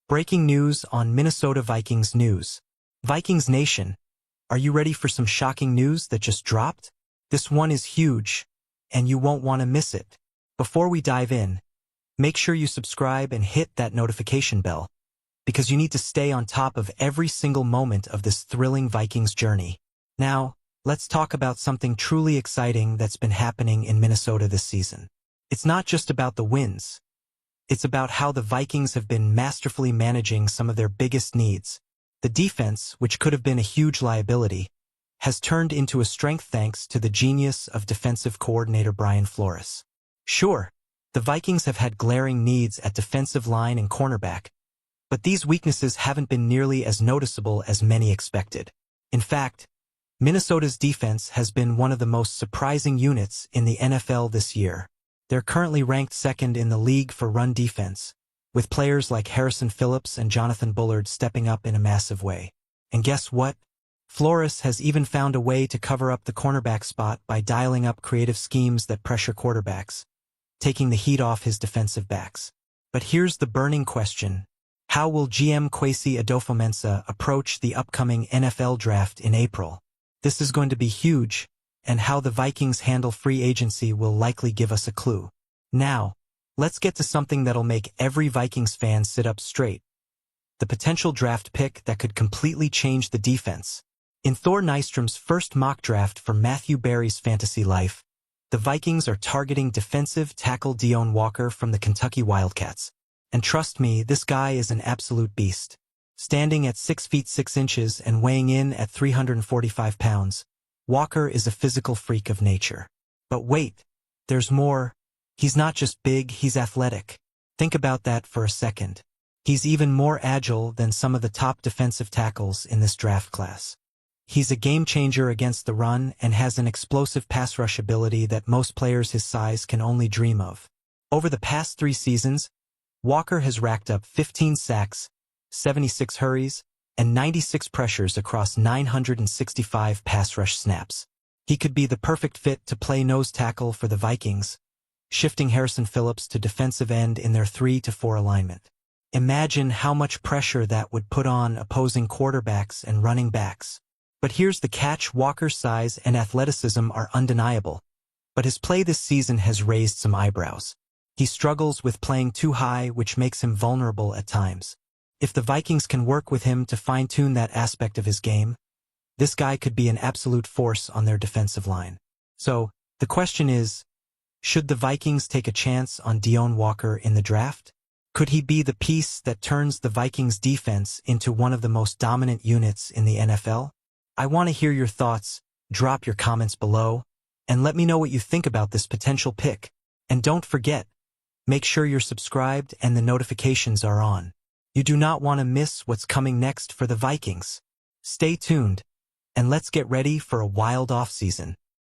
Breaking news on Minnesota Vikings news. Vikings Nation, are you ready for some shocking news that just dropped? This one is huge, and you won't want to miss it. Before we dive in, make sure you subscribe and hit that notification bell, because you need to stay on top of every single moment of this thrilling Vikings journey. Now, let's talk about something truly exciting that's been happening in Minnesota this season. It's not just about the wins. It's about how the Vikings have been masterfully managing some of their biggest needs. The defense, which could have been a huge liability, has turned into a strength thanks to the genius of defensive coordinator Brian Flores. Sure, the Vikings have had glaring needs at defensive line and cornerback, but these weaknesses haven't been nearly as noticeable as many expected. In fact, Minnesota's defense has been one of the most surprising units in the NFL this year. They're currently ranked second in the league for run defense, with players like Harrison Phillips and Jonathan Bullard stepping up in a massive way. And guess what? Flores has even found a way to cover up the cornerback spot by dialing up creative schemes that pressure quarterbacks, taking the heat off his defensive backs. But here's the burning question. How will GM Kwesi Adofo-Mensah approach the upcoming NFL draft in April? This is going to be huge, and how the Vikings handle free agency will likely give us a clue. Now, let's get to something that'll make every Vikings fan sit up straight. The potential draft pick that could completely change the defense. In Thor Nystrom's first mock draft for Matthew Berry's fantasy life, the Vikings are targeting defensive tackle Deone Walker from the Kentucky Wildcats. And trust me, this guy is an absolute beast. Standing at 6 feet 6 inches and weighing in at 345 pounds, Walker is a physical freak of nature. But wait, there's more. He's not just big, he's athletic. Think about that for a second. He's even more agile than some of the top defensive tackles in this draft class. He's a game-changer against the run and has an explosive pass rush ability that most players his size can only dream of. Over the past 3 seasons, Walker has racked up 15 sacks, 76 hurries, and 96 pressures across 965 pass rush snaps. He could be the perfect fit to play nose tackle for the Vikings, shifting Harrison Phillips to defensive end in their 3-4 alignment. Imagine how much pressure that would put on opposing quarterbacks and running backs. But here's the catch: Walker's size and athleticism are undeniable, but his play this season has raised some eyebrows. He struggles with playing too high, which makes him vulnerable at times. If the Vikings can work with him to fine-tune that aspect of his game, this guy could be an absolute force on their defensive line. So, the question is, should the Vikings take a chance on Deone Walker in the draft? Could he be the piece that turns the Vikings defense into one of the most dominant units in the NFL? I want to hear your thoughts. Drop your comments below, and let me know what you think about this potential pick. And don't forget, make sure you're subscribed and the notifications are on. You do not want to miss what's coming next for the Vikings. Stay tuned, and let's get ready for a wild offseason.